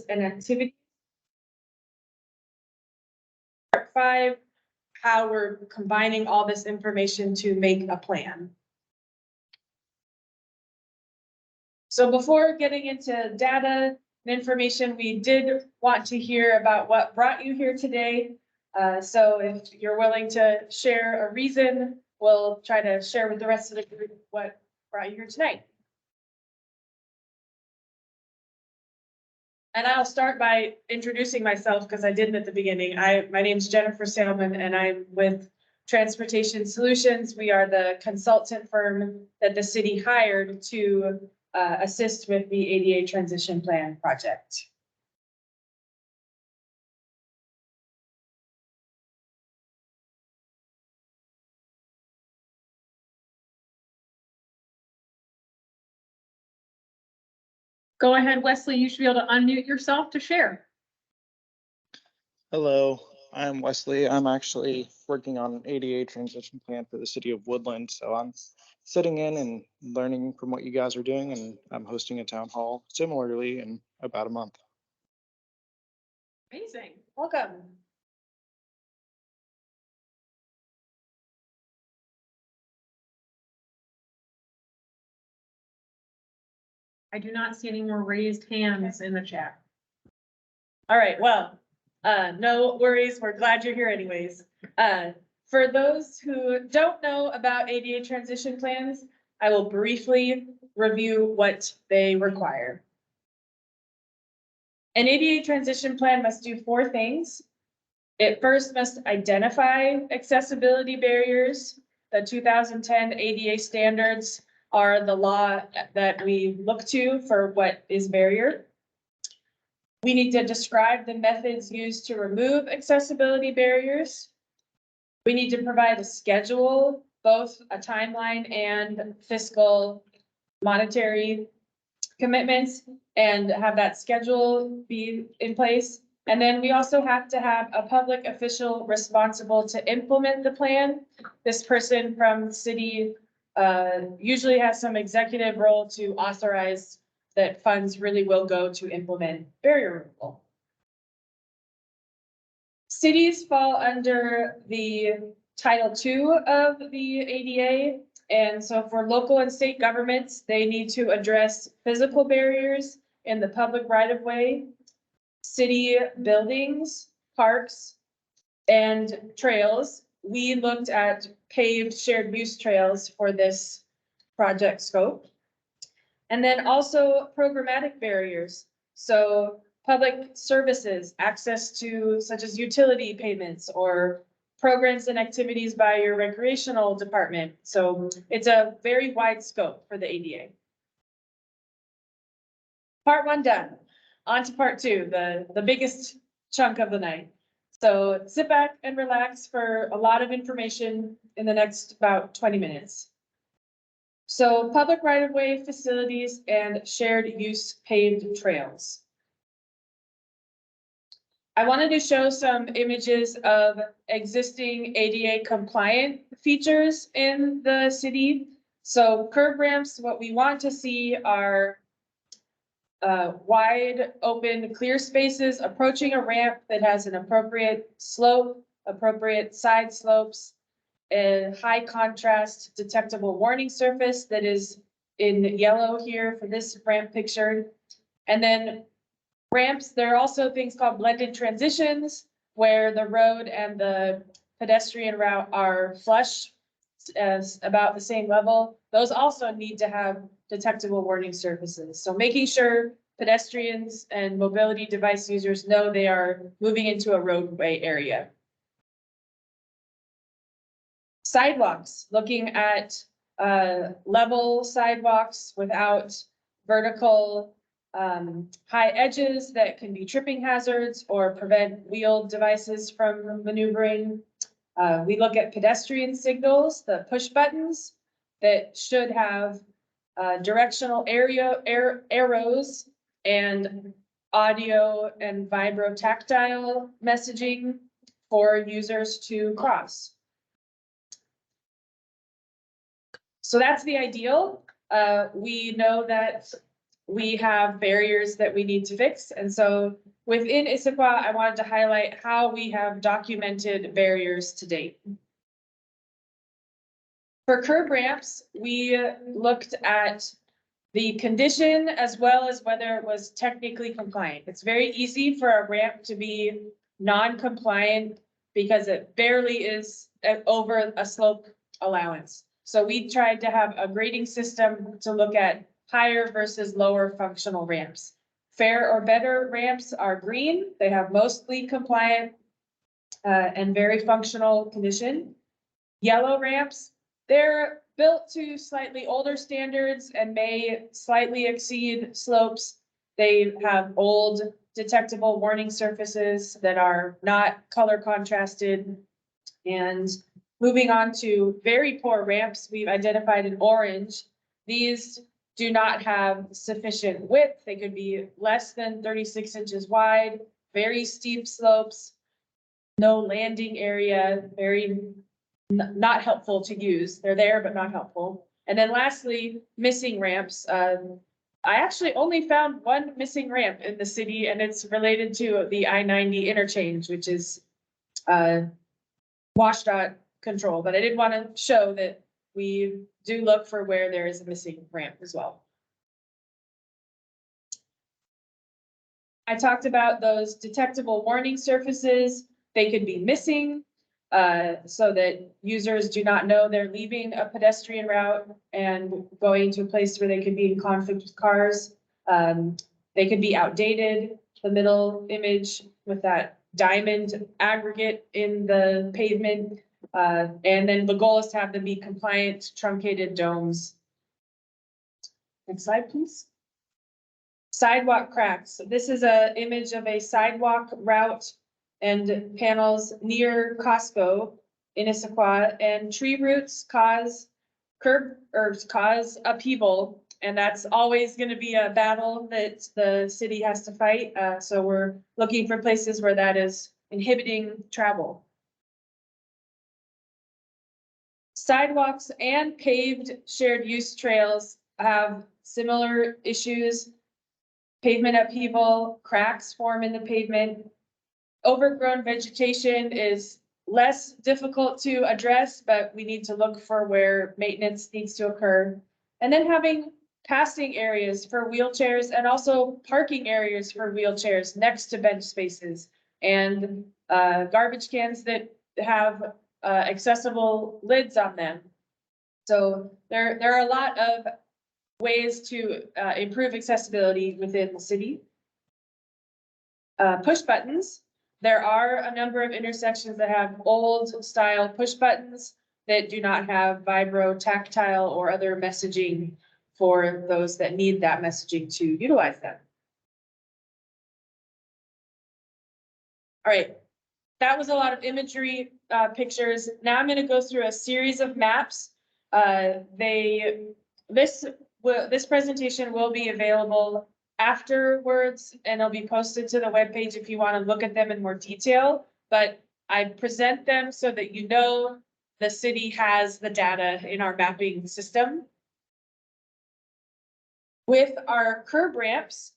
and activity. Part 5, how we're combining all this information to make a plan. So before getting into data and information, we did want to hear about what brought you here today. So if you're willing to share a reason, we'll try to share with the rest of the group what brought you here tonight. And I'll start by introducing myself because I didn't at the beginning. My name's Jennifer Salmon and I'm with Transportation Solutions. We are the consultant firm that the city hired to assist with the ADA transition plan project. Go ahead, Wesley. You should be able to unmute yourself to share. Hello, I'm Wesley. I'm actually working on an ADA transition plan for the city of Woodland. So I'm sitting in and learning from what you guys are doing, and I'm hosting a town hall similarly in about a month. Amazing. Welcome. I do not see any more raised hands in the chat. All right, well, no worries. We're glad you're here anyways. For those who don't know about ADA transition plans, I will briefly review what they require. An ADA transition plan must do 4 things. It first must identify accessibility barriers. The 2010 ADA standards are the law that we look to for what is barrier. We need to describe the methods used to remove accessibility barriers. We need to provide a schedule, both a timeline and fiscal monetary commitments, and have that schedule be in place. And then we also have to have a public official responsible to implement the plan. This person from the city usually has some executive role to authorize that funds really will go to implement barrier removal. Cities fall under the Title II of the ADA. And so for local and state governments, they need to address physical barriers in the public right-of-way, city buildings, parks, and trails. We looked at paved shared use trails for this project scope. And then also programmatic barriers. So public services, access to such as utility payments or programs and activities by your recreational department. So it's a very wide scope for the ADA. Part 1 done. On to part 2, the biggest chunk of the night. So sit back and relax for a lot of information in the next about 20 minutes. So public right-of-way facilities and shared use paved trails. I wanted to show some images of existing ADA compliant features in the city. So curb ramps, what we want to see are wide open clear spaces approaching a ramp that has an appropriate slope, appropriate side slopes, a high contrast detectable warning surface that is in yellow here for this ramp picture. And then ramps, there are also things called blended transitions where the road and the pedestrian route are flush as about the same level. Those also need to have detectable warning surfaces. So making sure pedestrians and mobility device users know they are moving into a roadway area. Sidewalks, looking at level sidewalks without vertical high edges that can be tripping hazards or prevent wheeled devices from maneuvering. We look at pedestrian signals, the push buttons that should have directional arrows and audio and vibro-tactile messaging for users to cross. So that's the ideal. We know that we have barriers that we need to fix. And so within Issaquah, I wanted to highlight how we have documented barriers to date. For curb ramps, we looked at the condition as well as whether it was technically compliant. It's very easy for a ramp to be non-compliant because it barely is over a slope allowance. So we tried to have a grading system to look at higher versus lower functional ramps. Fair or better ramps are green. They have mostly compliant and very functional condition. Yellow ramps, they're built to slightly older standards and may slightly exceed slopes. They have old detectable warning surfaces that are not color contrasted. And moving on to very poor ramps, we've identified in orange. These do not have sufficient width. They could be less than 36 inches wide, very steep slopes, no landing area, very not helpful to use. They're there, but not helpful. And then lastly, missing ramps. I actually only found one missing ramp in the city, and it's related to the I-90 interchange, which is WashDOT control. But I did want to show that we do look for where there is a missing ramp as well. I talked about those detectable warning surfaces. They could be missing. So that users do not know they're leaving a pedestrian route and going to a place where they could be in conflict with cars. They could be outdated. The middle image with that diamond aggregate in the pavement. And then the goal is to have them be compliant truncated domes. Next slide, please. Sidewalk cracks. This is an image of a sidewalk route and panels near Costco in Issaquah, and tree roots cause upheaval. And that's always going to be a battle that the city has to fight. So we're looking for places where that is inhibiting travel. Sidewalks and paved shared use trails have similar issues. Pavement upheaval, cracks form in the pavement. Overgrown vegetation is less difficult to address, but we need to look for where maintenance needs to occur. And then having passing areas for wheelchairs and also parking areas for wheelchairs next to bench spaces and garbage cans that have accessible lids on them. So there are a lot of ways to improve accessibility within the city. Push buttons. There are a number of intersections that have old style push buttons that do not have vibro, tactile, or other messaging for those that need that messaging to utilize them. All right, that was a lot of imagery, pictures. Now I'm going to go through a series of maps. This presentation will be available afterwards, and it'll be posted to the webpage if you want to look at them in more detail. But I present them so that you know the city has the data in our mapping system. With our curb ramps,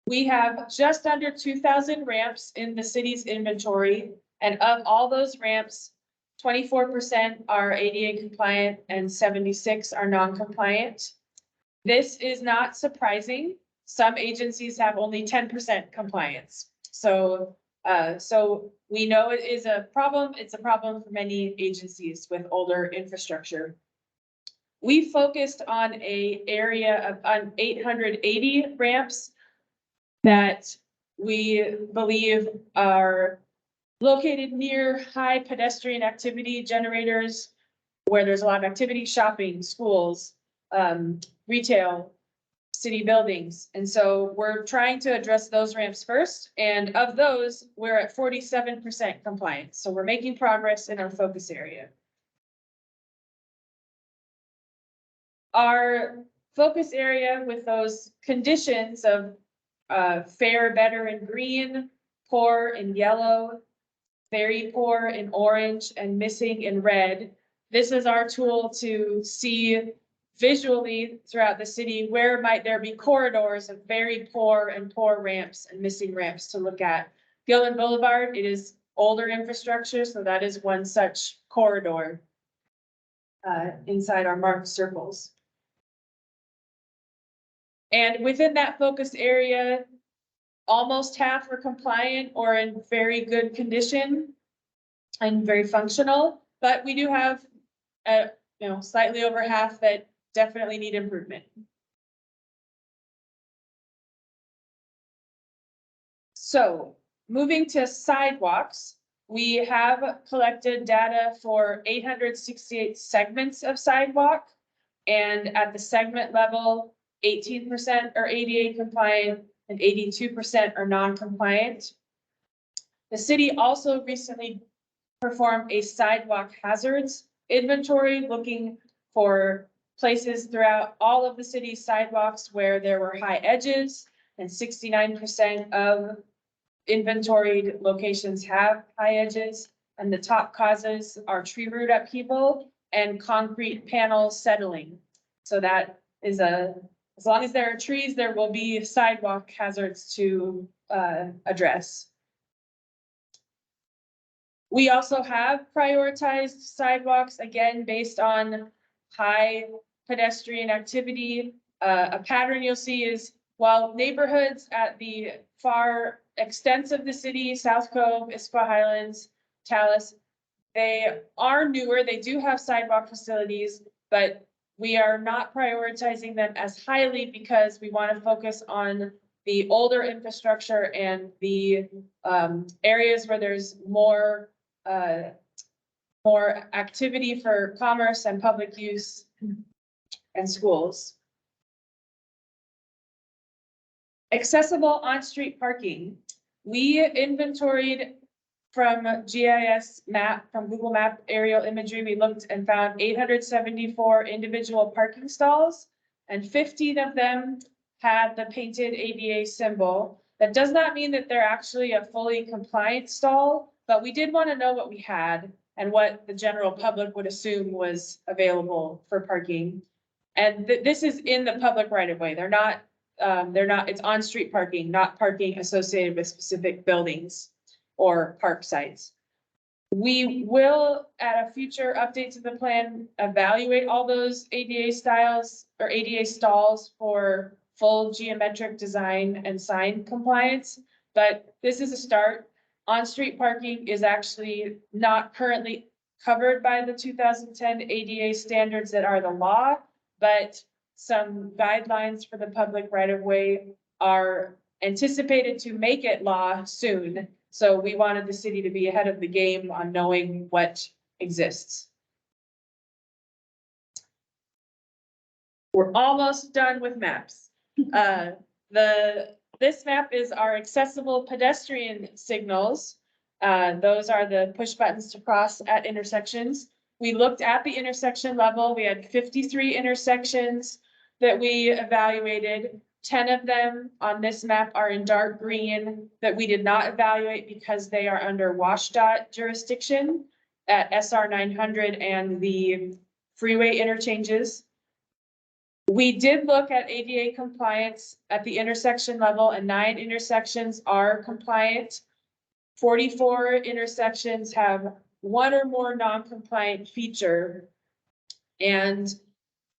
we have just under 2,000 ramps in the city's inventory. And of all those ramps, 24% are ADA compliant and 76 are non-compliant. This is not surprising. Some agencies have only 10% compliance. So we know it is a problem. It's a problem for many agencies with older infrastructure. We focused on an area of 880 ramps that we believe are located near high pedestrian activity generators, where there's a lot of activity, shopping, schools, retail, city buildings. And so we're trying to address those ramps first. And of those, we're at 47% compliance. So we're making progress in our focus area. Our focus area with those conditions of fair, better in green, poor in yellow, very poor in orange, and missing in red. This is our tool to see visually throughout the city, where might there be corridors of very poor ramps and missing ramps to look at. Gilman Boulevard, it is older infrastructure, so that is one such corridor inside our marked circles. And within that focus area, almost half are compliant or in very good condition and very functional, but we do have slightly over half that definitely need improvement. So moving to sidewalks, we have collected data for 868 segments of sidewalk. And at the segment level, 18% are ADA compliant and 82% are non-compliant. The city also recently performed a sidewalk hazards inventory, looking for places throughout all of the city's sidewalks where there were high edges, and 69% of inventoried locations have high edges. And the top causes are tree root upheaval and concrete panel settling. So that is as long as there are trees, there will be sidewalk hazards to address. We also have prioritized sidewalks, again, based on high pedestrian activity. A pattern you'll see is, while neighborhoods at the far extents of the city, South Cove, Issaquah Highlands, Tallis, they are newer, they do have sidewalk facilities, but we are not prioritizing them as highly because we want to focus on the older infrastructure and the areas where there's more activity for commerce and public use and schools. Accessible on-street parking. We inventoried from GIS map, from Google Map aerial imagery. We looked and found 874 individual parking stalls, and 15 of them had the painted ADA symbol. That does not mean that they're actually a fully compliant stall, but we did want to know what we had and what the general public would assume was available for parking. And this is in the public right of way. They're not, it's on-street parking, not parking associated with specific buildings or park sites. We will, at a future update to the plan, evaluate all those ADA styles or ADA stalls for full geometric design and sign compliance, but this is a start. On-street parking is actually not currently covered by the 2010 ADA standards that are the law, but some guidelines for the public right-of-way are anticipated to make it law soon. So we wanted the city to be ahead of the game on knowing what exists. We're almost done with maps. This map is our accessible pedestrian signals. Those are the push buttons to cross at intersections. We looked at the intersection level. We had 53 intersections that we evaluated. 10 of them on this map are in dark green that we did not evaluate because they are under WashDOT jurisdiction at SR 900 and the freeway interchanges. We did look at ADA compliance at the intersection level, and 9 intersections are compliant. 44 intersections have one or more non-compliant feature, and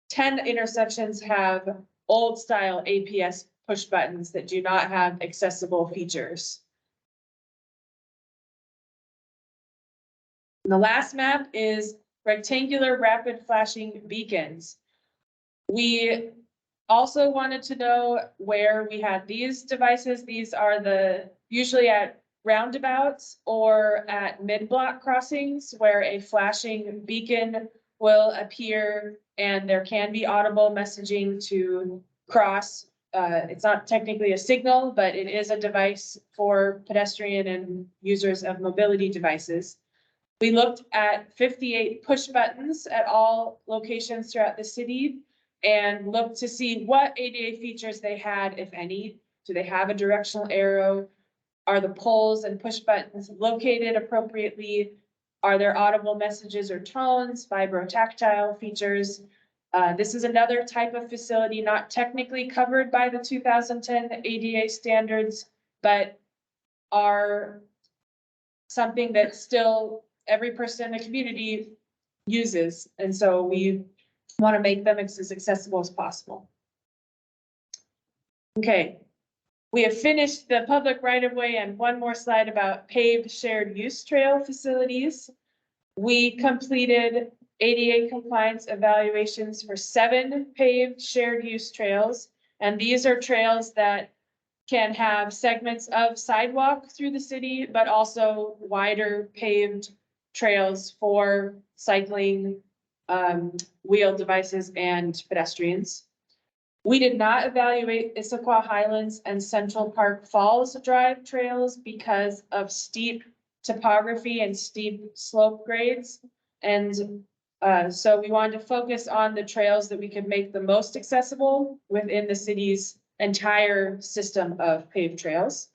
10 intersections have old style APS push buttons that do not have accessible features. And the last map is rectangular rapid flashing beacons. We also wanted to know where we had these devices. These are usually at roundabouts or at mid-block crossings where a flashing beacon will appear and there can be audible messaging to cross. It's not technically a signal, but it is a device for pedestrian and users of mobility devices. We looked at 58 push buttons at all locations throughout the city and looked to see what ADA features they had, if any. Do they have a directional arrow? Are the poles and push buttons located appropriately? Are there audible messages or tones, vibrotactile features? This is another type of facility not technically covered by the 2010 ADA standards, but are something that still every person in the community uses. And so we want to make them as accessible as possible. Okay, we have finished the public right-of-way and one more slide about paved shared use trail facilities. We completed ADA compliance evaluations for 7 paved shared use trails. And these are trails that can have segments of sidewalk through the city, but also wider paved trails for cycling, wheeled devices and pedestrians. We did not evaluate Issaquah Highlands and Central Park Falls Drive trails because of steep topography and steep slope grades. And so we wanted to focus on the trails that we could make the most accessible within the city's entire system of paved trails.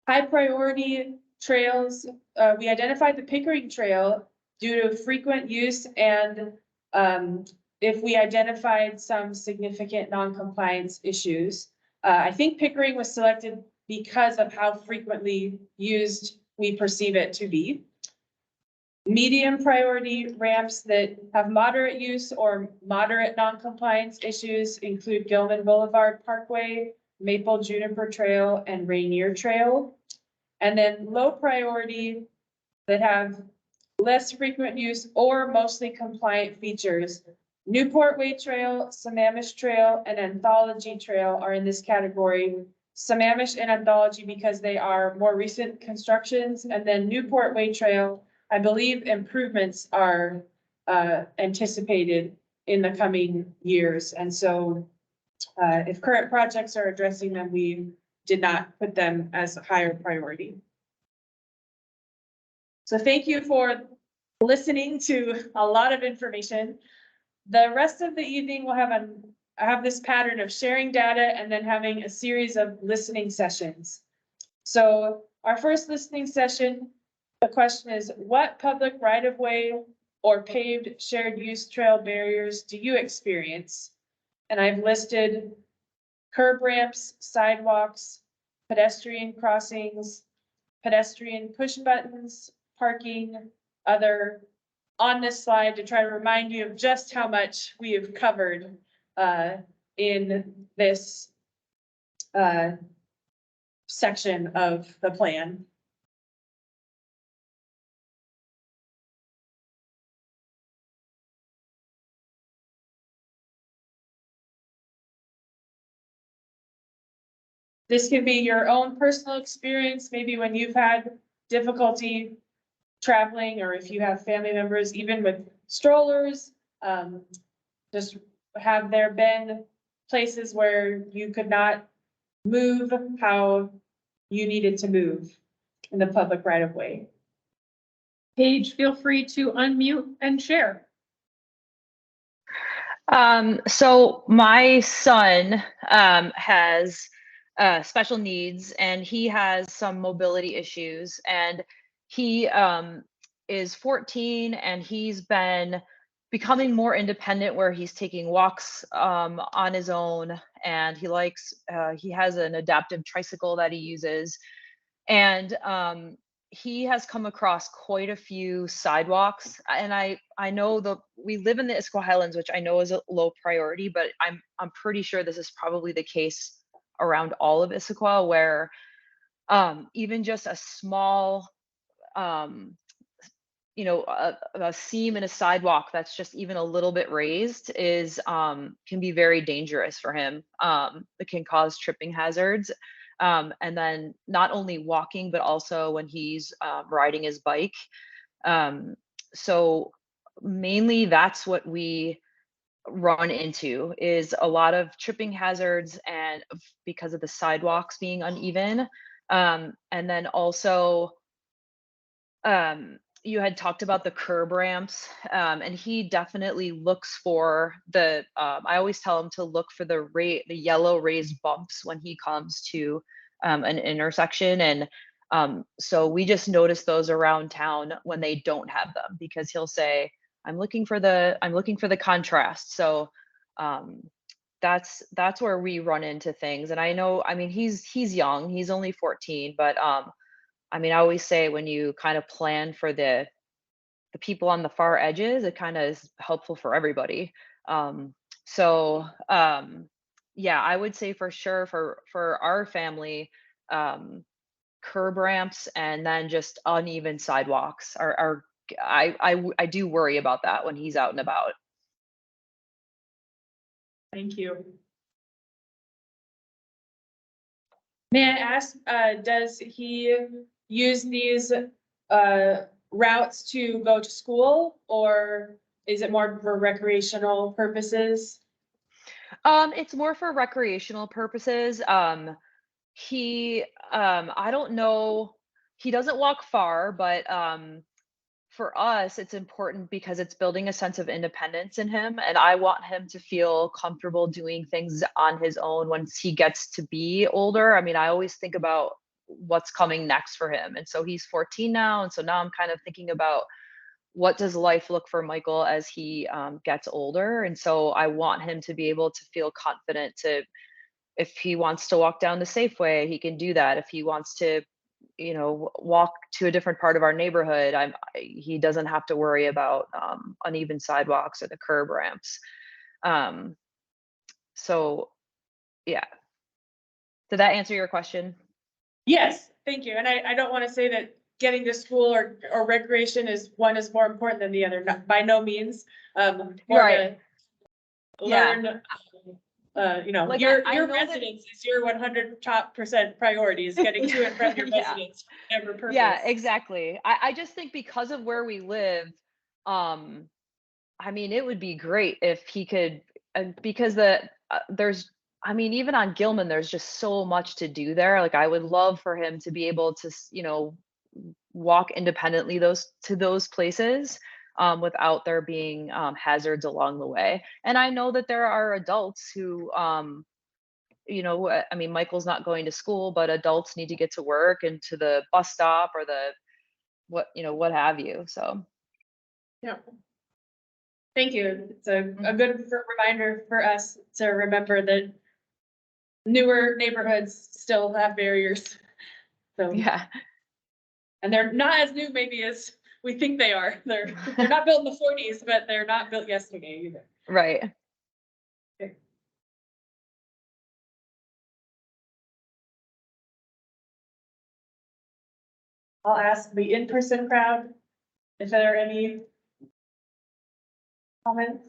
High priority trails, we identified the Pickering Trail due to frequent use and if we identified some significant non-compliance issues. I think Pickering was selected because of how frequently used we perceive it to be. Medium priority ramps that have moderate use or moderate non-compliance issues include Gilman Boulevard Parkway, Maple Juniper Trail, and Rainier Trail. And then low priority that have less frequent use or mostly compliant features. Newport Way Trail, Sammamish Trail, and Anthology Trail are in this category. Sammamish and Anthology because they are more recent constructions, and then Newport Way Trail, I believe improvements are anticipated in the coming years. And so if current projects are addressing them, we did not put them as a higher priority. So thank you for listening to a lot of information. The rest of the evening we'll have this pattern of sharing data and then having a series of listening sessions. So our first listening session, the question is, what public right-of-way or paved shared use trail barriers do you experience? And I've listed curb ramps, sidewalks, pedestrian crossings, pedestrian push buttons, parking, other on this slide to try to remind you of just how much we have covered in this section of the plan. This can be your own personal experience, maybe when you've had difficulty traveling, or if you have family members, even with strollers, just have there been places where you could not move how you needed to move in the public right of way. Paige, feel free to unmute and share. So my son has special needs, and he has some mobility issues, and he is 14, and he's been becoming more independent where he's taking walks on his own, and he has an adaptive tricycle that he uses, and he has come across quite a few sidewalks, and I know we live in the Issaquah Highlands, which I know is a low priority, but I'm pretty sure this is probably the case around all of Issaquah, where even just a small a seam in a sidewalk that's just even a little bit raised is can be very dangerous for him. It can cause tripping hazards. And then not only walking, but also when he's riding his bike. So mainly that's what we run into, is a lot of tripping hazards, and because of the sidewalks being uneven. And then also, you had talked about the curb ramps, and he definitely looks for I always tell him to look for the yellow raised bumps when he comes to an intersection. And so we just notice those around town when they don't have them, because he'll say, I'm looking for the contrast. So that's where we run into things. And I know, I mean, he's young, he's only 14, but I mean, I always say when you kind of plan for the people on the far edges, it kind of is helpful for everybody. Um, so yeah, I would say for sure for our family, um, curb ramps and then just uneven sidewalks are I do worry about that when he's out and about. Thank you. May I ask, does he use these, routes to go to school, or is it more for recreational purposes? It's more for recreational purposes. He I don't know, he doesn't walk far, but for us, it's important because it's building a sense of independence in him. And I want him to feel comfortable doing things on his own once he gets to be older. I mean, I always think about what's coming next for him. And so he's 14 now. And so now I'm kind of thinking about what does life look for Michael as he gets older. And so I want him to be able to feel confident to, if he wants to walk down the Safeway, he can do that. If he wants to, walk to a different part of our neighborhood, he doesn't have to worry about uneven sidewalks or the curb ramps. Um, so yeah. Did that answer your question? Yes, thank you. And I don't want to say that getting to school or recreation is one is more important than the other, by no means. More Right. to Yeah. learn, Like, your I know that- residence is your 100% priority is getting to and from your Yeah. residence, whatever purpose. Yeah, exactly. I just think because of where we live, I mean, it would be great if he could, because there's, I mean, even on Gilman, there's just so much to do there. Like, I would love for him to be able to, walk independently to those places without there being hazards along the way. And I know that there are adults who, I mean, Michael's not going to school, but adults need to get to work and to the bus stop or what have you. So. Yeah. Thank you. It's a good reminder for us to remember that newer neighborhoods still have barriers. So, Yeah. and they're not as new maybe as we think they are. They're not built in the 40s, but they're not built yesterday either. Right. Okay. I'll ask the in-person crowd if there are any comments.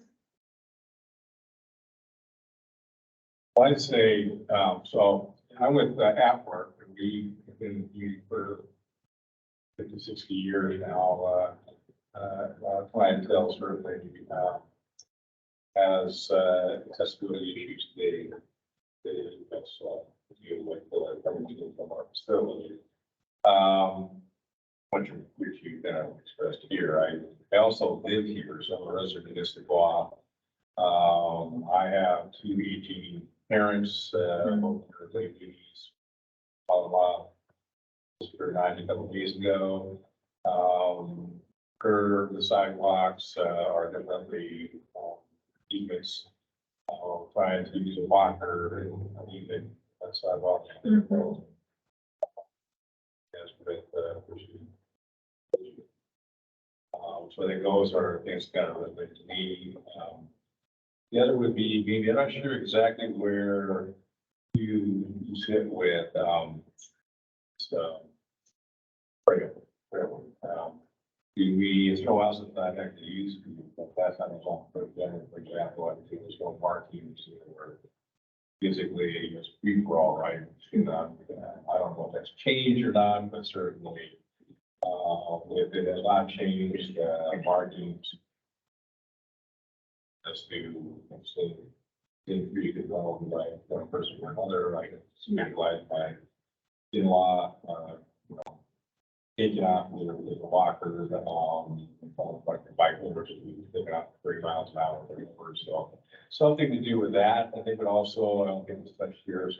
I'd say, so I'm with Appler, and we've been using for 50, 60 years now. A lot of clientele certainly has accessibility issues that's deal with everything from our facility. Which you kind of expressed here. I also live here, so I'm a resident of Issaquah. I have two aging parents, both are late duties. For 9 a couple days ago. The sidewalks are definitely events. Trying to use a walker and even a sidewalk. Yes, with so I think those are things kind of relevant to me. The other would be maybe, I'm not sure exactly where you sit with so do we, it's been a while since I've actually used last time I was on, for example, I think it's one markings where physically it's free for all, right? I don't know if that's changed or not, but certainly if it has not changed, markings as to increase development by one person or another, like it's utilized by in-law, taking off with a walker, like the bike holders, taking off 30 miles an hour, 30 hours. So something to do with that. I think, but also I don't think it's touched here.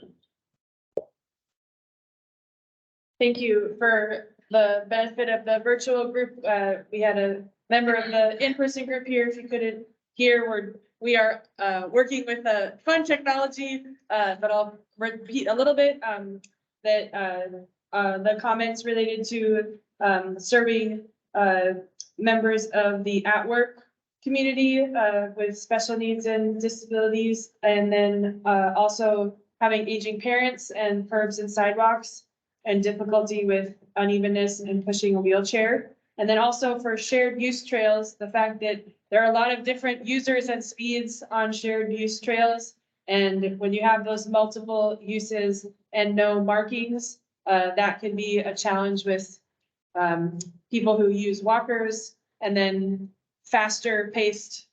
Thank you. For the benefit of the virtual group, we had a member of the in-person group here. If you couldn't hear, we are working with fun technology, but I'll repeat a little bit, that the comments related to serving members of the at-work community with special needs and disabilities, and then also having aging parents and curbs and sidewalks and difficulty with unevenness and pushing a wheelchair. And then also for shared use trails, the fact that there are a lot of different users and speeds on shared use trails. And when you have those multiple uses and no markings, that can be a challenge with people who use walkers, and then faster paced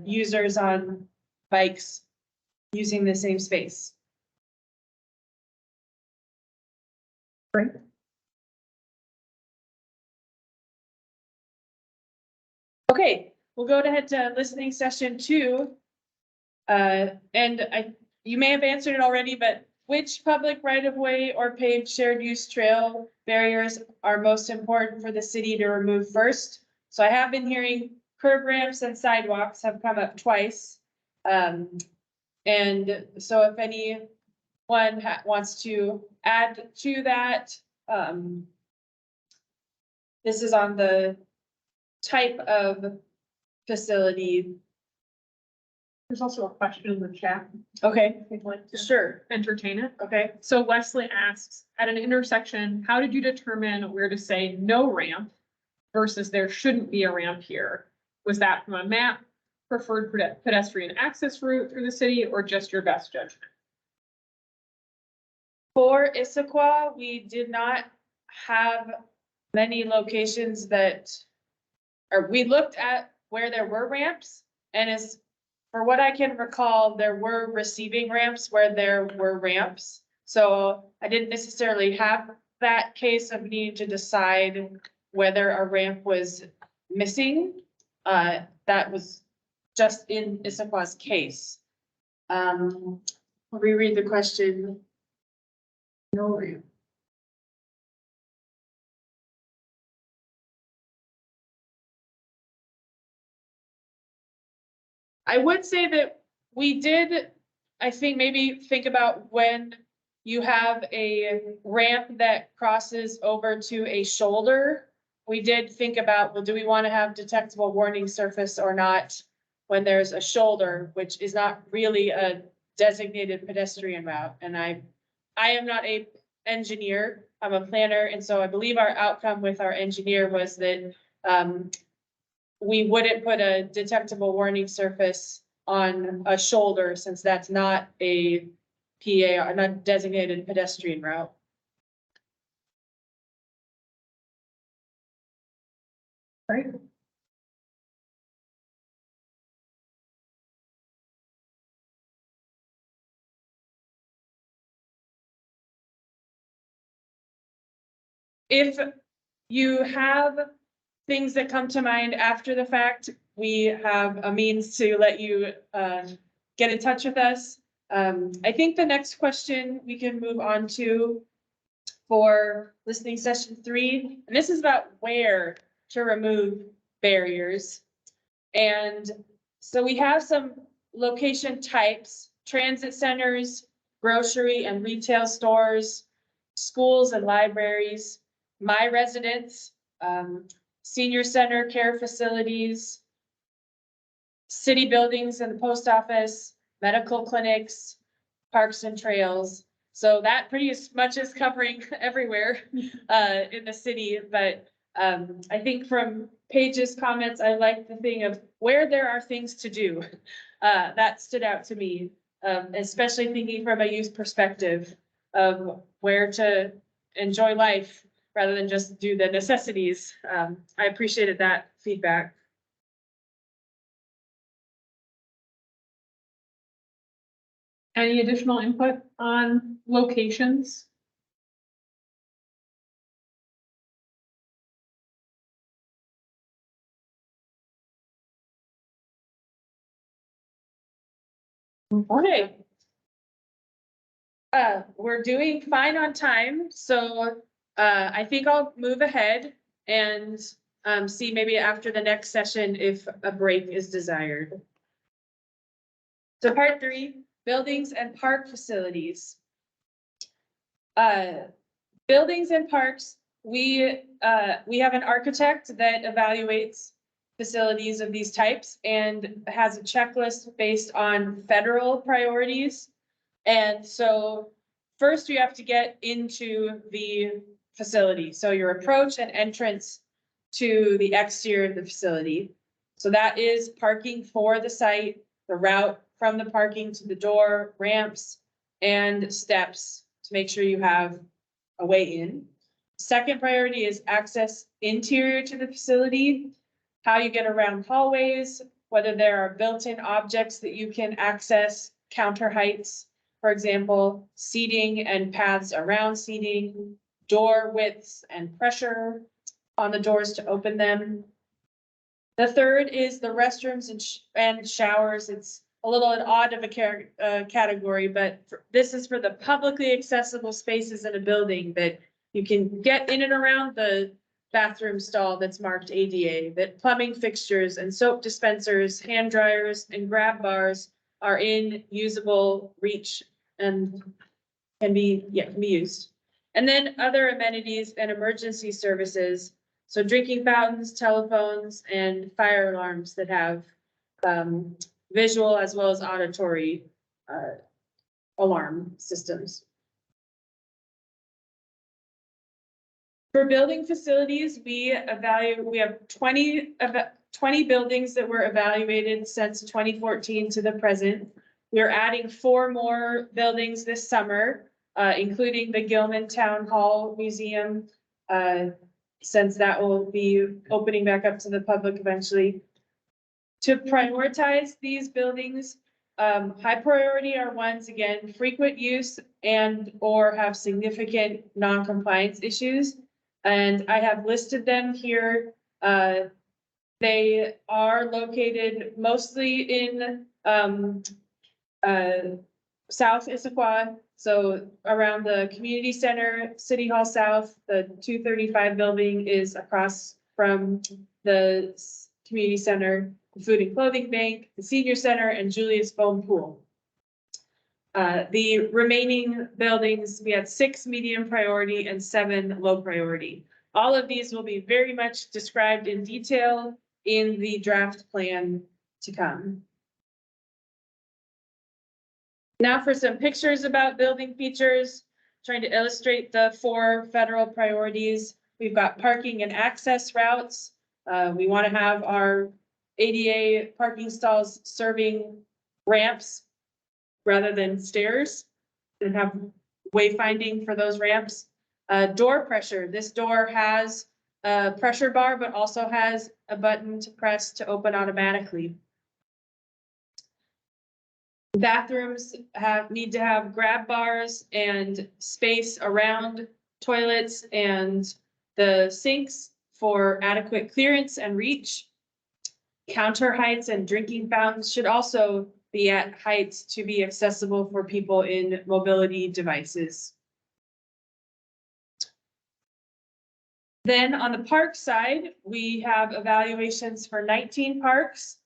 users on bikes using the same space. Great. Okay, we'll go ahead to listening session 2. You may have answered it already, but which public right-of-way or paved shared use trail barriers are most important for the city to remove first? So I have been hearing curb ramps and sidewalks have come up twice. And so if anyone wants to add to that, this is on the type of facility. There's also a question in the chat. Okay, If you'd like to sure. entertain it. Okay. So Wesley asks, at an intersection, how did you determine where to say no ramp versus there shouldn't be a ramp here? Was that from a map, preferred pedestrian access route through the city, or just your best judgment? For Issaquah, we did not have many locations or we looked at where there were ramps, and for what I can recall, there were receiving ramps where there were ramps. So I didn't necessarily have that case of needing to decide whether a ramp was missing. That was just in Issaquah's case. I'll reread the question. No ramp. I would say that we did, I think, maybe think about when you have a ramp that crosses over to a shoulder. We did think about, well, do we want to have detectable warning surface or not when there's a shoulder, which is not really a designated pedestrian route. And I am not a engineer, I'm a planner. And so I believe our outcome with our engineer was that we wouldn't put a detectable warning surface on a shoulder, since that's not a PA, or not designated pedestrian route. Right. If you have things that come to mind after the fact, we have a means to let you get in touch with us. I think the next question we can move on to for listening session 3, and this is about where to remove barriers. And so we have some location types: transit centers, grocery and retail stores, schools and libraries, my residence, senior center care facilities, city buildings and the post office, medical clinics, parks and trails. So that pretty much is covering everywhere in the city. But I think from Paige's comments, I like the thing of where there are things to do. That stood out to me, especially thinking from a youth perspective of where to enjoy life rather than just do the necessities. I appreciated that feedback. Any additional input on locations? Okay. We're doing fine on time, so I think I'll move ahead and see maybe after the next session if a break is desired. So part 3, buildings and park facilities. Buildings and parks, we have an architect that evaluates facilities of these types and has a checklist based on federal priorities. And so first you have to get into the facility. So your approach and entrance to the exterior of the facility. So that is parking for the site, the route from the parking to the door, ramps, and steps to make sure you have a way in. Second priority is access interior to the facility, how you get around hallways, whether there are built-in objects that you can access, counter heights, for example, seating and paths around seating, door widths and pressure on the doors to open them. The third is the restrooms and showers. It's a little odd of a category, but this is for the publicly accessible spaces in a building that you can get in and around the bathroom stall that's marked ADA, that plumbing fixtures and soap dispensers, hand dryers, and grab bars are in usable reach and can be used. And then other amenities and emergency services. So drinking fountains, telephones, and fire alarms that have visual as well as auditory alarm systems. For building facilities, we have 20 buildings that were evaluated since 2014 to the present. We're adding 4 more buildings this summer, including the Gilman Town Hall Museum, since that will be opening back up to the public eventually. To prioritize these buildings, high priority are ones, again, frequent use and or have significant non-compliance issues. And I have listed them here. They are located mostly in South Issaquah, so around the community center, City Hall South. The 235 building is across from the community center, the Food and Clothing Bank, the Senior Center, and Julius Bone Pool. The remaining buildings, we had 6 medium priority and 7 low priority. All of these will be very much described in detail in the draft plan to come. Now for some pictures about building features, trying to illustrate the 4 federal priorities. We've got parking and access routes. We want to have our ADA parking stalls serving ramps rather than stairs and have wayfinding for those ramps. Door pressure. This door has a pressure bar, but also has a button to press to open automatically. Bathrooms need to have grab bars and space around toilets and the sinks for adequate clearance and reach. Counter heights and drinking fountains should also be at heights to be accessible for people in mobility devices. Then on the park side, we have evaluations for 19 parks.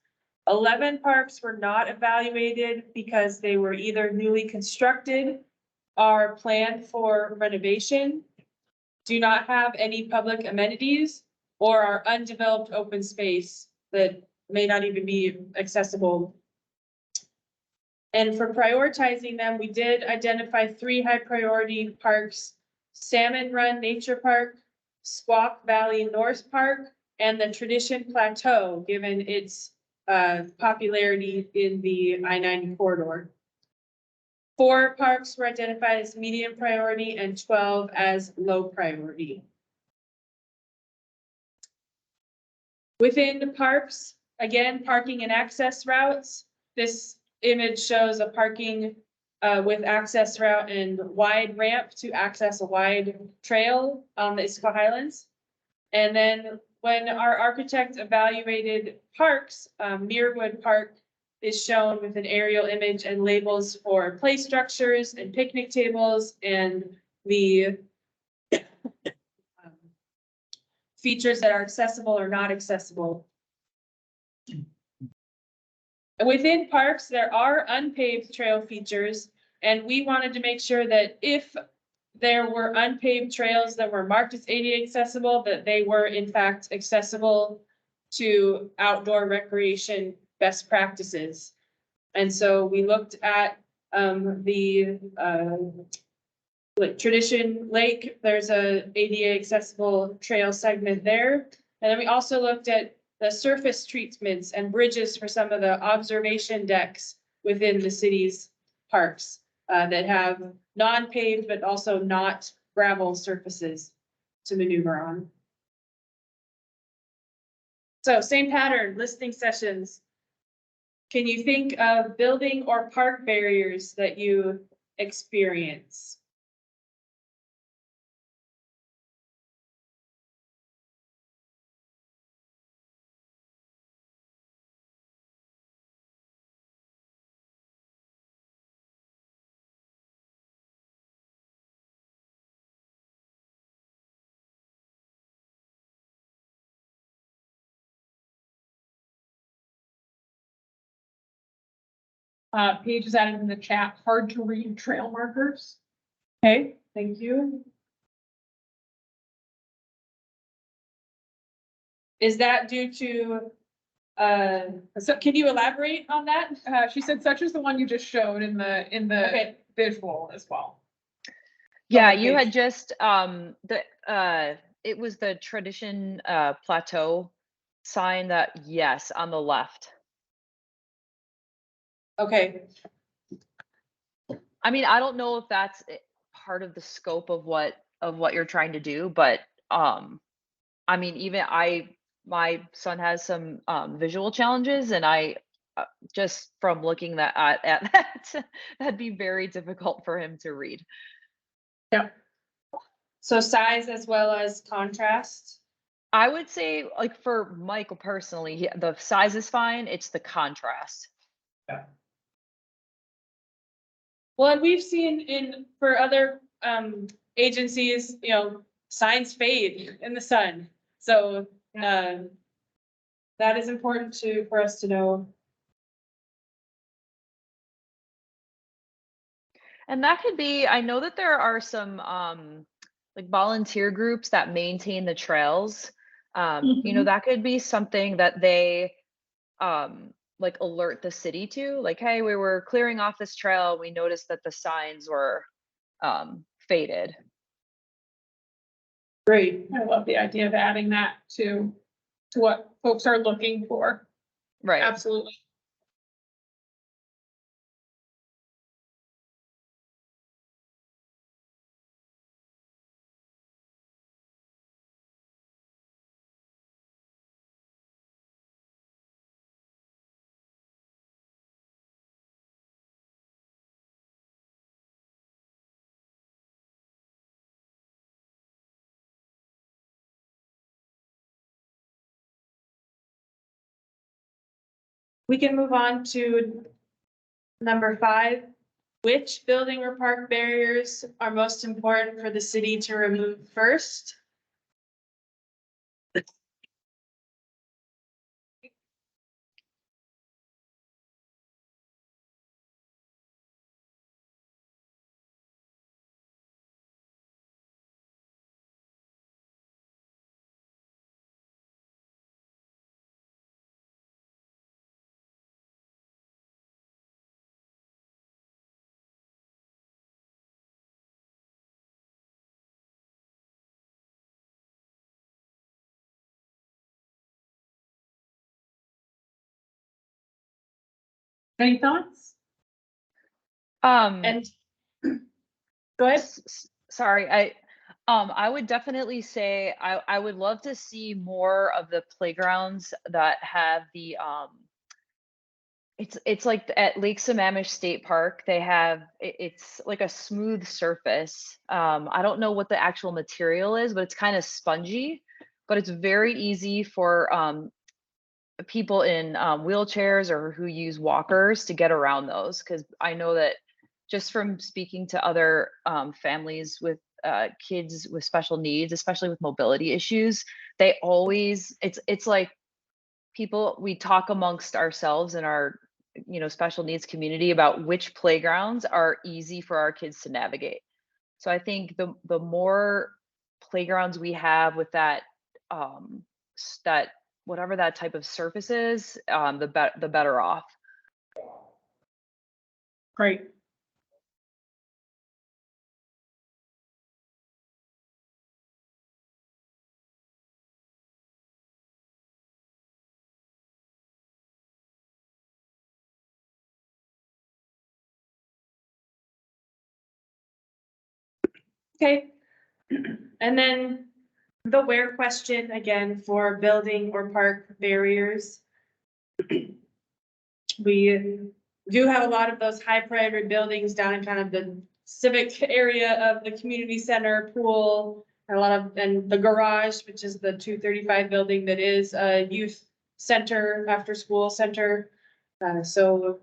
11 parks were not evaluated because they were either newly constructed, are planned for renovation, do not have any public amenities, or are undeveloped open space that may not even be accessible. And for prioritizing them, we did identify 3 high priority parks: Salmon Run Nature Park, Squaw Valley North Park, and the Tradition Plateau, given its popularity in the I-90 corridor. 4 parks were identified as medium priority and 12 as low priority. Within the parks, again, parking and access routes. This image shows a parking with access route and wide ramp to access a wide trail on the Issaquah Highlands. And then when our architect evaluated parks, Muirwood Park is shown with an aerial image and labels for play structures and picnic tables and the features that are accessible or not accessible. Within parks, there are unpaved trail features, and we wanted to make sure that if there were unpaved trails that were marked as ADA accessible, that they were in fact accessible to outdoor recreation best practices. And so we looked at the like Tradition Lake, there's a ADA accessible trail segment there. And then we also looked at the surface treatments and bridges for some of the observation decks within the city's parks that have non-paved but also not gravel surfaces to maneuver on. So same pattern, listening sessions. Can you think of building or park barriers that you experience? Paige is added in the chat, hard to read trail markers. Okay, thank you. Is that due to, so can you elaborate on that? She said such as the one you just showed in the Okay. visual as well. Yeah, Okay, you thanks. had just it was the Tradition Plateau sign that, yes, on the left. Okay, I mean, I don't know if that's part of the scope of what you're trying to do, but I mean, even my son has some visual challenges, and I just from looking at that, that'd be very difficult for him to read. so size as well as contrast. I would say, like for Michael personally, the size is fine. It's the contrast. Well, and we've seen for other agencies, you know, signs fade in the sun. So that is important for us to know. And that could be, I know that there are some like volunteer groups that maintain the trails. You know, that could be something that they like alert the city to, like, hey, we were clearing off this trail, we noticed that the signs were faded. Great. I love the idea of adding that to what folks are looking for. Right. Absolutely. We can move on to number 5. Which building or park barriers are most important for the city to remove first? Any thoughts? And go ahead. Sorry, I would definitely say I would love to see more of the playgrounds that have the it's like at Lake Sammamish State Park, they have it's like a smooth surface. I don't know what the actual material is, but it's kind of spongy, but it's very easy for people in wheelchairs or who use walkers to get around those, because I know that just from speaking to other families with kids with special needs, especially with mobility issues, they always, it's like people, we talk amongst ourselves in our, special needs community about which playgrounds are easy for our kids to navigate. So I think the more playgrounds we have with that, that whatever that type of surface is, the better off. Great. Okay. And then the where question again for building or park barriers. We do have a lot of those high priority buildings down in kind of the civic area of the community center, pool, and a lot of, and the garage, which is the 235 building that is a youth center, after school center. So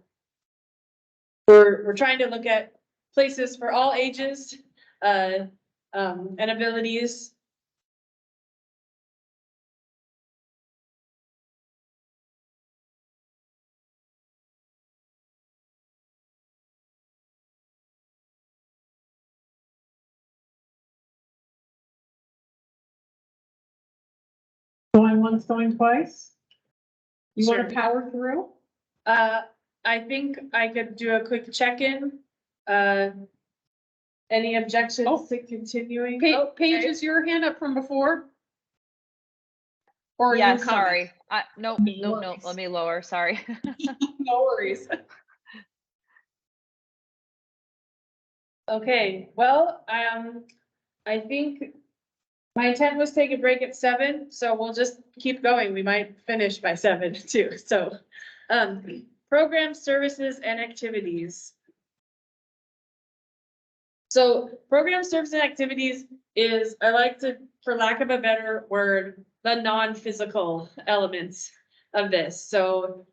we're trying to look at places for all ages, and abilities. Going once, going twice? You want Sure. to power through? I think I could do a quick check-in. Any objections Oh. to continuing? Paige, okay. is your hand up from before? Or are Yeah, you coming? sorry. Nope, No nope, worries. let me lower, sorry. No worries. Okay, well, I think my intent was take a break at 7, so we'll just keep going. We might finish by 7 too, so. Program services and activities. So program services and activities is, I like to, for lack of a better word, the non-physical elements of this. So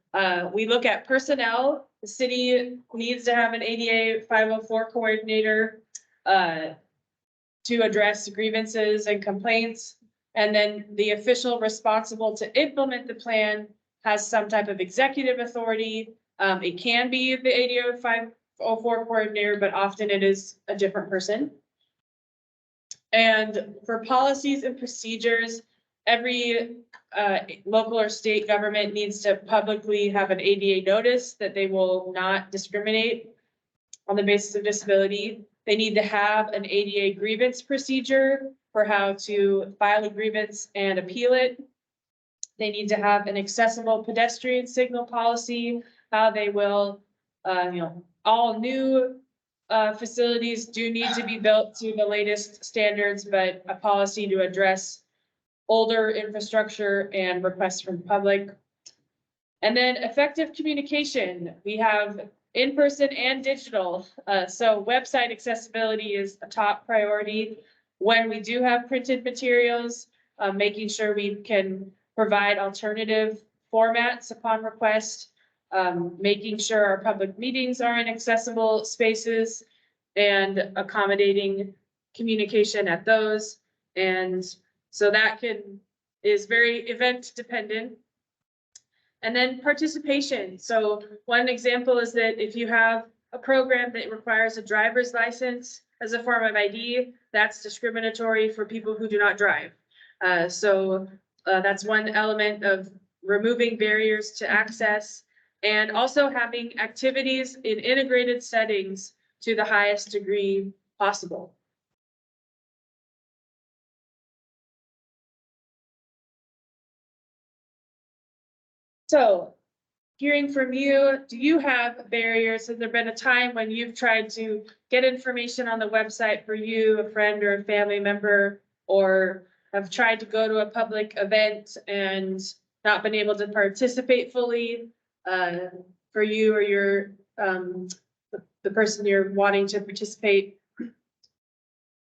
we look at personnel. The city needs to have an ADA 504 coordinator to address grievances and complaints. And then the official responsible to implement the plan has some type of executive authority. It can be the ADA 504 coordinator, but often it is a different person. And for policies and procedures, every local or state government needs to publicly have an ADA notice that they will not discriminate on the basis of disability. They need to have an ADA grievance procedure for how to file a grievance and appeal it. They need to have an accessible pedestrian signal policy, how they will, all new facilities do need to be built to the latest standards, but a policy to address older infrastructure and requests from the public. And then effective communication. We have in-person and digital. So website accessibility is a top priority. When we do have printed materials, making sure we can provide alternative formats upon request, making sure our public meetings are in accessible spaces and accommodating communication at those. And so that is very event dependent. And then participation. So one example is that if you have a program that requires a driver's license as a form of ID, that's discriminatory for people who do not drive. So that's one element of removing barriers to access and also having activities in integrated settings to the highest degree possible. So hearing from you, do you have barriers? Has there been a time when you've tried to get information on the website for you, a friend or a family member, or have tried to go to a public event and not been able to participate fully for you or your the person you're wanting to participate?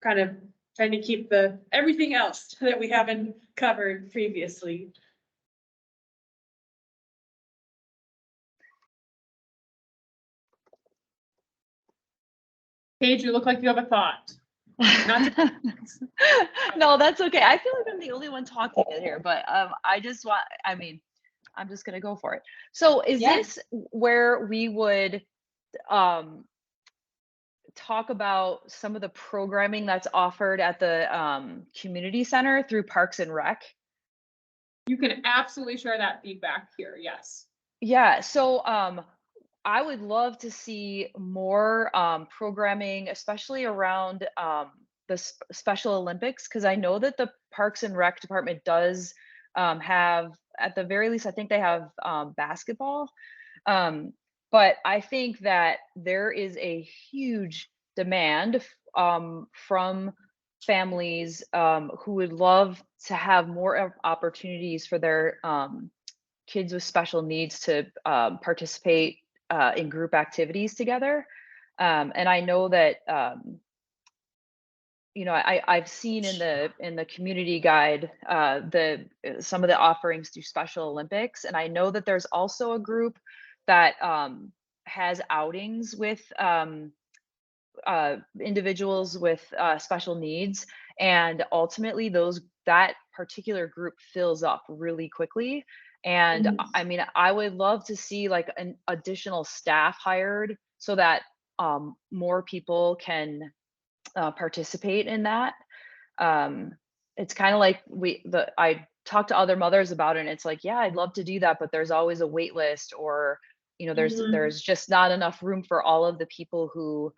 Kind of trying to keep everything else that we haven't covered previously. Paige, you look like you have a thought. Not to- No, that's okay. I feel like I'm the only one talking in here, but I just want, I mean, I'm just gonna go for it. So is Yeah. this where we would um talk about some of the programming that's offered at the community center through Parks and Rec? You can absolutely share that feedback here, yes. Yeah, so I would love to see more programming, especially around the Special Olympics, because I know that the Parks and Rec department does have, at the very least, I think they have basketball. Um, but I think that there is a huge demand from families who would love to have more opportunities for their kids with special needs to participate in group activities together. And I know that I've seen in the community guide the some of the offerings through Special Olympics, and I know that there's also a group that has outings with individuals with special needs, and ultimately that particular group fills up really quickly. And I mean, I would love to see like an additional staff hired so that more people can participate in that. It's kind of like I talk to other mothers about it, and it's like, yeah, I'd love to do that, but there's always a wait list, or there's just not enough room for all of the people who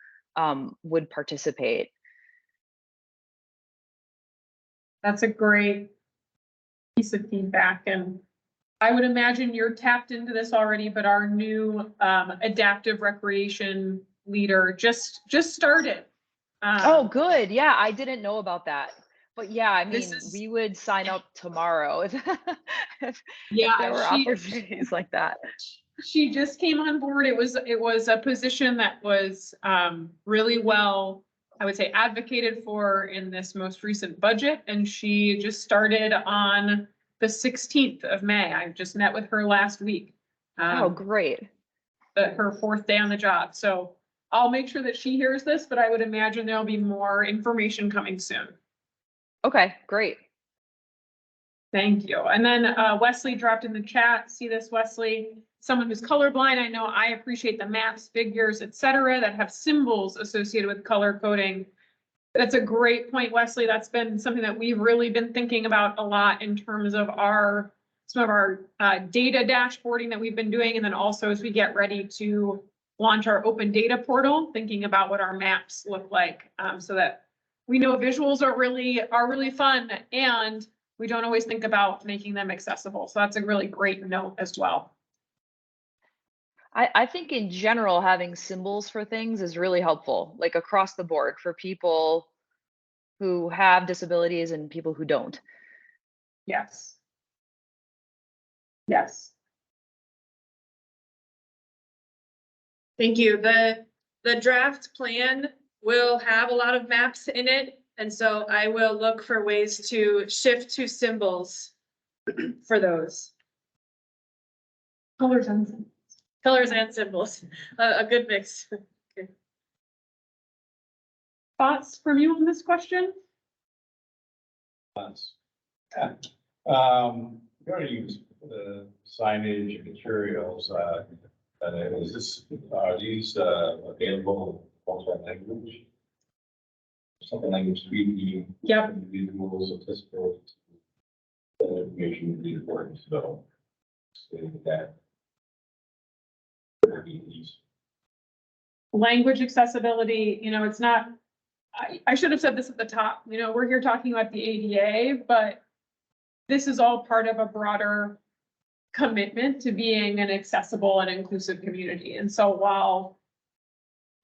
would participate. That's a great piece of feedback, and I would imagine you're tapped into this already, but our new adaptive recreation leader just started. Oh, good. Yeah, I didn't know about that. But yeah, I This mean, is- we would sign up tomorrow if if Yeah, there were she- opportunities like that. She just came on board. It was a position that was really well, I would say, advocated for in this most recent budget, and she just started on the 16th of May. I just met with her last week. Oh, great. Her fourth day on the job. So I'll make sure that she hears this, but I would imagine there'll be more information coming soon. Okay, great. Thank you. And then Wesley dropped in the chat. See this, Wesley? Someone who's colorblind. I know I appreciate the maps, figures, etc., that have symbols associated with color coding. That's a great point, Wesley. That's been something that we've really been thinking about a lot in terms of some of our data dashboarding that we've been doing. And then also as we get ready to launch our open data portal, thinking about what our maps look like, so that we know visuals are really fun, and we don't always think about making them accessible. So that's a really great note as well. I think in general, having symbols for things is really helpful, like across the board for people who have disabilities and people who don't. Yes. Yes. Thank you. The draft plan will have a lot of maps in it, and so I will look for ways to shift to symbols for those. Colors and Colors and symbols, a good mix. thoughts from you on this question? Yeah. We already use the signage and materials, is this, are these, available also in language? Something like speaking. Yep. Individuals accessible to the information would be important, so. Say that. Would be easy. Language accessibility, it's not, I should have said this at the top, we're here talking about the ADA, but this is all part of a broader commitment to being an accessible and inclusive community. And so while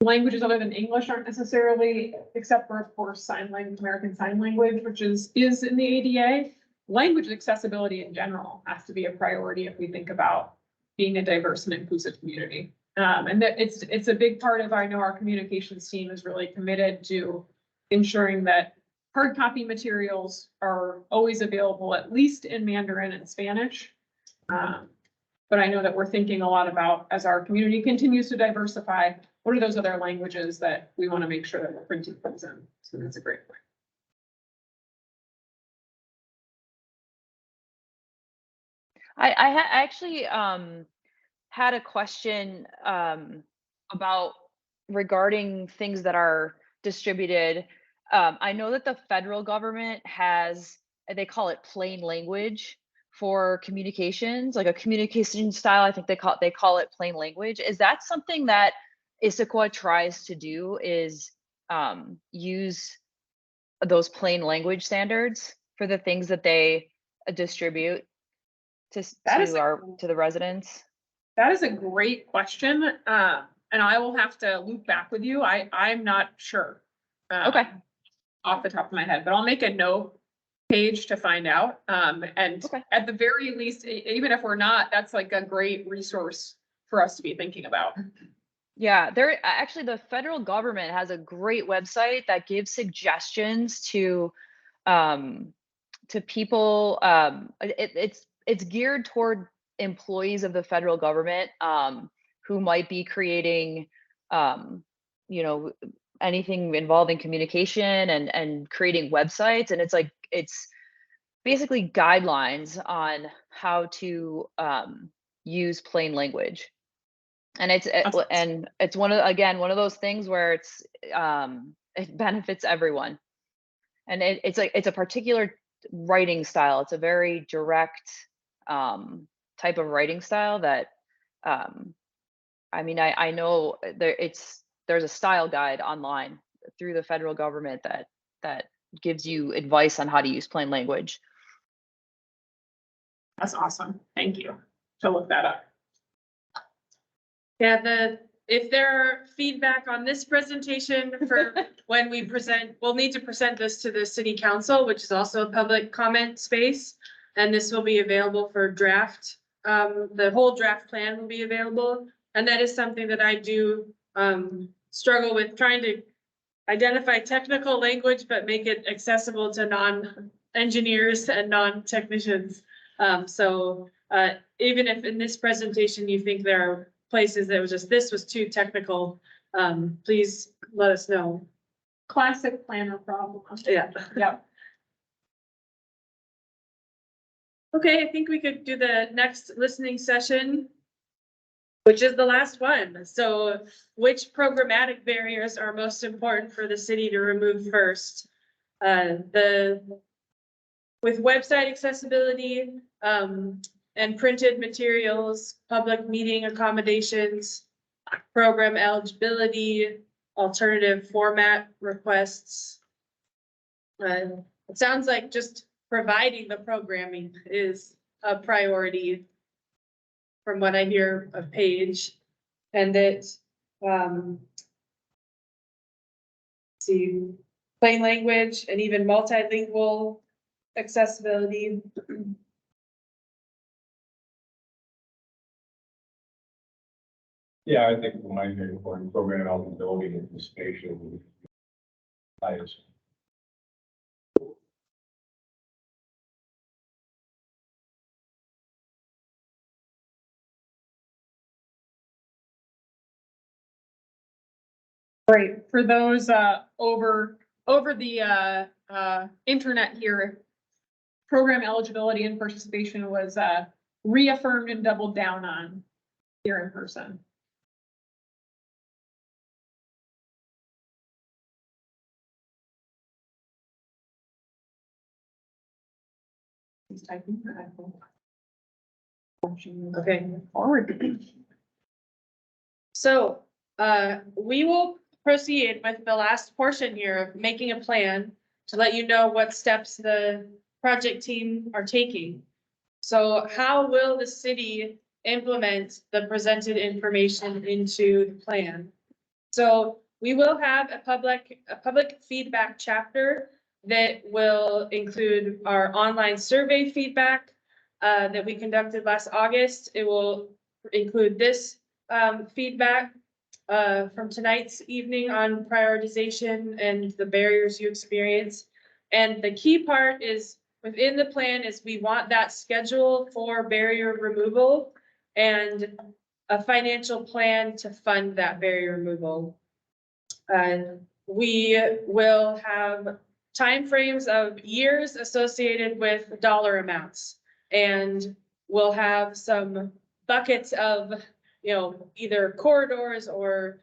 languages other than English aren't necessarily, except for, of course, sign language, American Sign Language, which is in the ADA, language accessibility in general has to be a priority if we think about being a diverse and inclusive community. And that it's a big part of, I know our communications team is really committed to ensuring that hard copy materials are always available, at least in Mandarin and Spanish. But I know that we're thinking a lot about, as our community continues to diversify, what are those other languages that we want to make sure that we're printing things in? So that's a great point. I actually had a question about regarding things that are distributed. I know that the federal government has, they call it plain language for communications, like a communication style. I think they call it plain language. Is that something that Issaquah tries to do? Is use those plain language standards for the things that they distribute to That is to the residents? That is a great question. And I will have to loop back with you. I'm not sure. Okay. Off the top of my head, but I'll make a note page to find out. And Okay. at the very least, even if we're not, that's like a great resource for us to be thinking about. Yeah, there actually the federal government has a great website that gives suggestions to people. It's geared toward employees of the federal government who might be creating you know, anything involving communication and creating websites, and it's basically guidelines on how to use plain language. And it's one of those things where it benefits everyone. And it's a particular writing style. It's a very direct type of writing style that I mean, I know there's a style guide online through the federal government that gives you advice on how to use plain language. That's awesome. Thank you. To look that up. Yeah, if there are feedback on this presentation for when we present, we'll need to present this to the city council, which is also a public comment space. And this will be available for draft. The whole draft plan will be available. And that is something that I do struggle with, trying to identify technical language, but make it accessible to non-engineers and non-technicians. So even if in this presentation you think there are places that was this was too technical, please let us know. Classic planner problem. Yeah. Yep. Okay, I think we could do the next listening session, which is the last one. So which programmatic barriers are most important for the city to remove first? With website accessibility, and printed materials, public meeting accommodations, program eligibility, alternative format requests. It sounds like just providing the programming is a priority from what I hear of Paige, and that, see, plain language and even multilingual accessibility. Yeah, I think for my very important program eligibility and participation would be highest. Great. For those over the internet here, program eligibility and participation was reaffirmed and doubled down on here in person. He's typing. Okay. Forward. So, we will proceed with the last portion here of making a plan to let you know what steps the project team are taking. So how will the city implement the presented information into the plan? So we will have a public feedback chapter that will include our online survey feedback that we conducted last August. It will include this feedback from tonight's evening on prioritization and the barriers you experience. And the key part is within the plan is we want that schedule for barrier removal and a financial plan to fund that barrier removal. We will have timeframes of years associated with dollar amounts. And we'll have some buckets of, either corridors or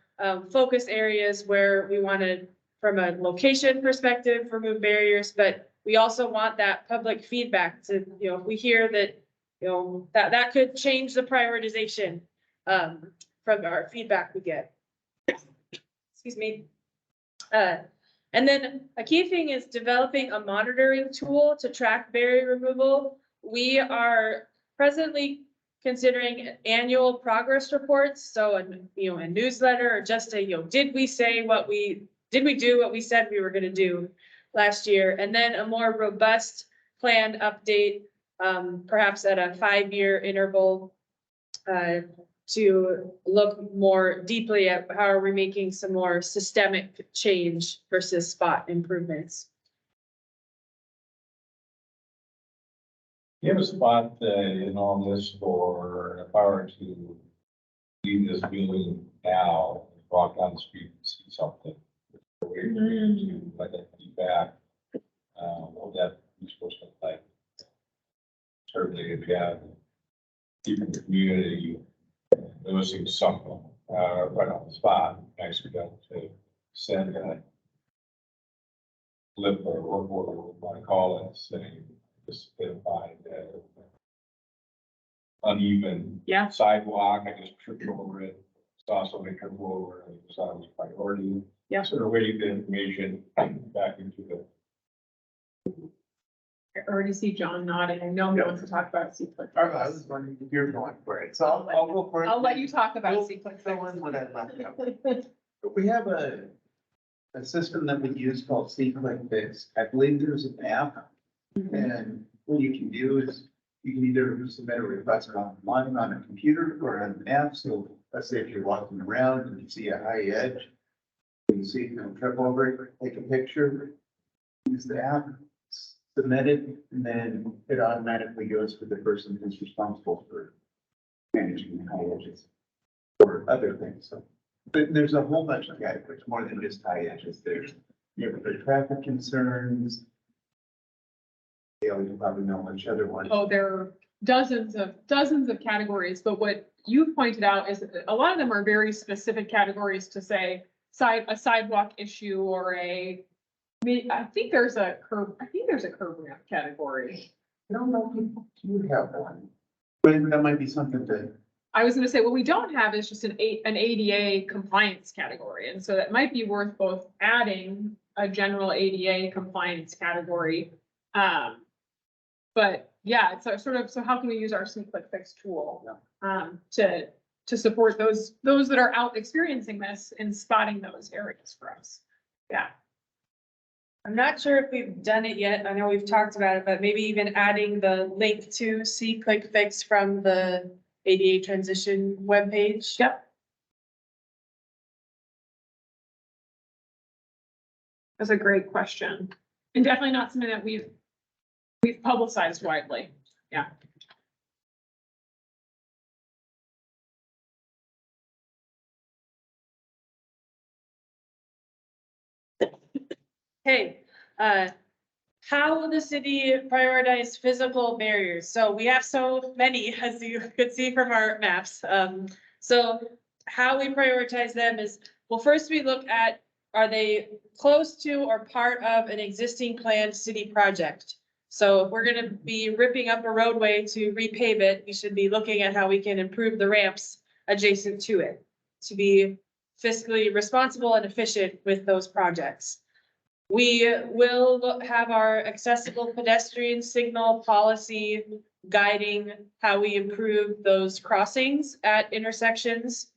focus areas where we want to, from a location perspective, remove barriers, but we also want that public feedback to, if we hear that, that could change the prioritization from our feedback we get. Excuse me. And then a key thing is developing a monitoring tool to track barrier removal. We are presently considering annual progress reports. So, a newsletter or just a, did we do what we said we were going to do last year? And then a more robust planned update, perhaps at a 5-year interval, to look more deeply at how are we making some more systemic change versus spot improvements. You have a spot in all this for, if I were to leave this building now, walk down the street and see something, wait for me to let that feedback, what would that be supposed to look like? Certainly, if you have people in the community noticing something right on the spot, nice to be able to send a flip or what we want to call it, saying just find uneven Yeah. sidewalk. I just tripped over it, saw somebody trip over, and it was a priority. Yeah. Sort of waiting the information back into the. I already see John nodding. I know he wants to talk about C-Click. I was wondering if you're going for it, so I'll go for it. I'll let you talk about We'll C-Click. fill in what I left out. But we have a system that we use called C-Click Fix. I believe there's an app. And what you can do is you can either submit a request online on a computer or on an app. So let's say if you're walking around and you see a high edge, you see you can trip over it, take a picture, use the app, submit it, and then it automatically goes to the person who's responsible for managing the high edges or other things. So but there's a whole bunch of categories, more than just high edges. There's, the traffic concerns. You probably know which other one. Oh, there are dozens of categories, but what you pointed out is that a lot of them are very specific categories to say a sidewalk issue or I think there's a curb ramp category. I don't know if you have one. But that might be something to. I was gonna say, what we don't have is just an ADA compliance category, and so that might be worth both adding a general ADA compliance category. But yeah, it's so how can we use our C-Click Fix tool to support those that are out experiencing this and spotting those areas for us? Yeah. I'm not sure if we've done it yet. I know we've talked about it, but maybe even adding the link to C-Click Fix from the ADA transition webpage. Yep. That's a great question. And definitely not something that we've publicized widely. Yeah. Hey, how will the city prioritize physical barriers? So we have so many, as you could see from our maps. So how we prioritize them is, well, first we look at, are they close to or part of an existing planned city project? So if we're gonna be ripping up a roadway to repave it, we should be looking at how we can improve the ramps adjacent to it to be fiscally responsible and efficient with those projects. We will have our accessible pedestrian signal policy guiding how we improve those crossings at intersections.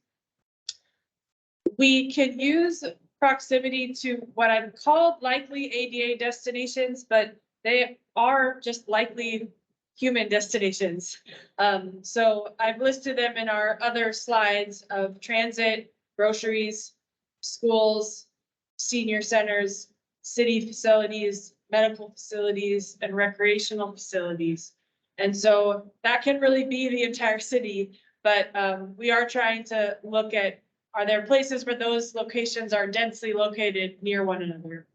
We can use proximity to what I've called likely ADA destinations, but they are just likely human destinations. So I've listed them in our other slides of transit, groceries, schools, senior centers, city facilities, medical facilities, and recreational facilities. And so that can really be the entire city. But we are trying to look at, are there places where those locations are densely located near one another?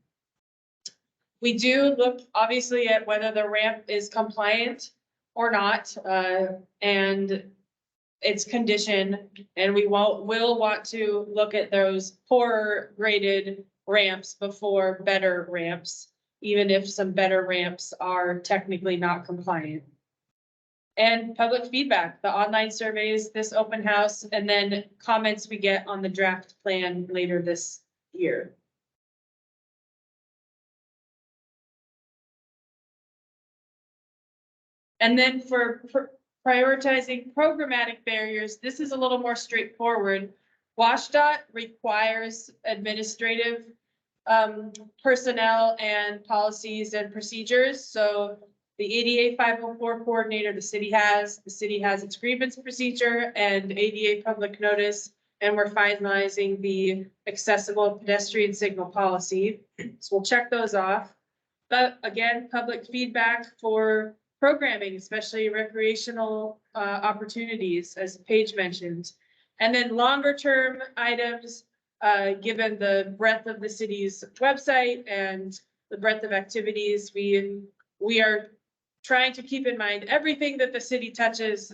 We do look obviously at whether the ramp is compliant or not, and its condition, and will want to look at those poorer graded ramps before better ramps, even if some better ramps are technically not compliant. And public feedback, the online surveys, this open house, and then comments we get on the draft plan later this year. And then for prioritizing programmatic barriers, this is a little more straightforward. WashDOT requires administrative personnel and policies and procedures. So the ADA 504 coordinator the city has its grievance procedure and ADA public notice, and we're finalizing the accessible pedestrian signal policy. So we'll check those off. But again, public feedback for programming, especially recreational opportunities, as Paige mentioned. And then longer term items, given the breadth of the city's website and the breadth of activities, we are trying to keep in mind everything that the city touches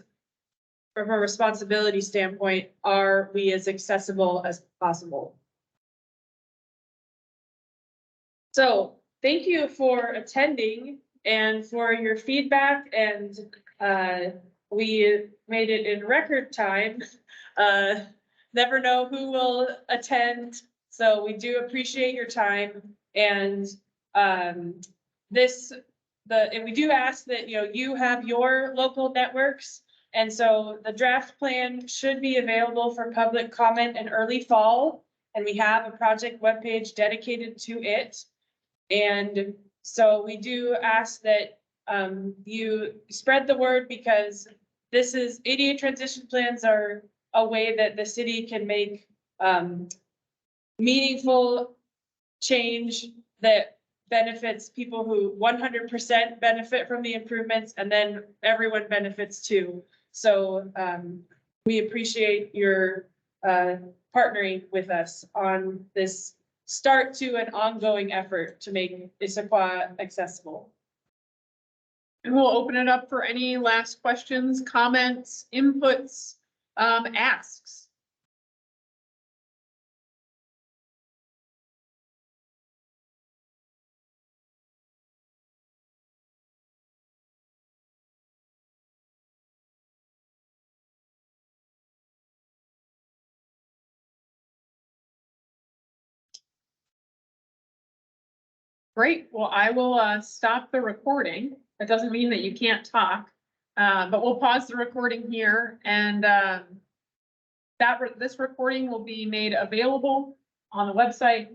from a responsibility standpoint, are we as accessible as possible? So thank you for attending and for your feedback, and we made it in record time. Never know who will attend, so we do appreciate your time. And and we do ask that you have your local networks, and so the draft plan should be available for public comment in early fall, and we have a project webpage dedicated to it. And so we do ask that you spread the word, because this is ADA transition plans are a way that the city can make meaningful change that benefits people who 100% benefit from the improvements, and then everyone benefits too. So we appreciate your partnering with us on this start to an ongoing effort to make Issaquah accessible. And we'll open it up for any last questions, comments, inputs, asks. Great. Well, I will stop the recording. That doesn't mean that you can't talk, but we'll pause the recording here, and this recording will be made available on the website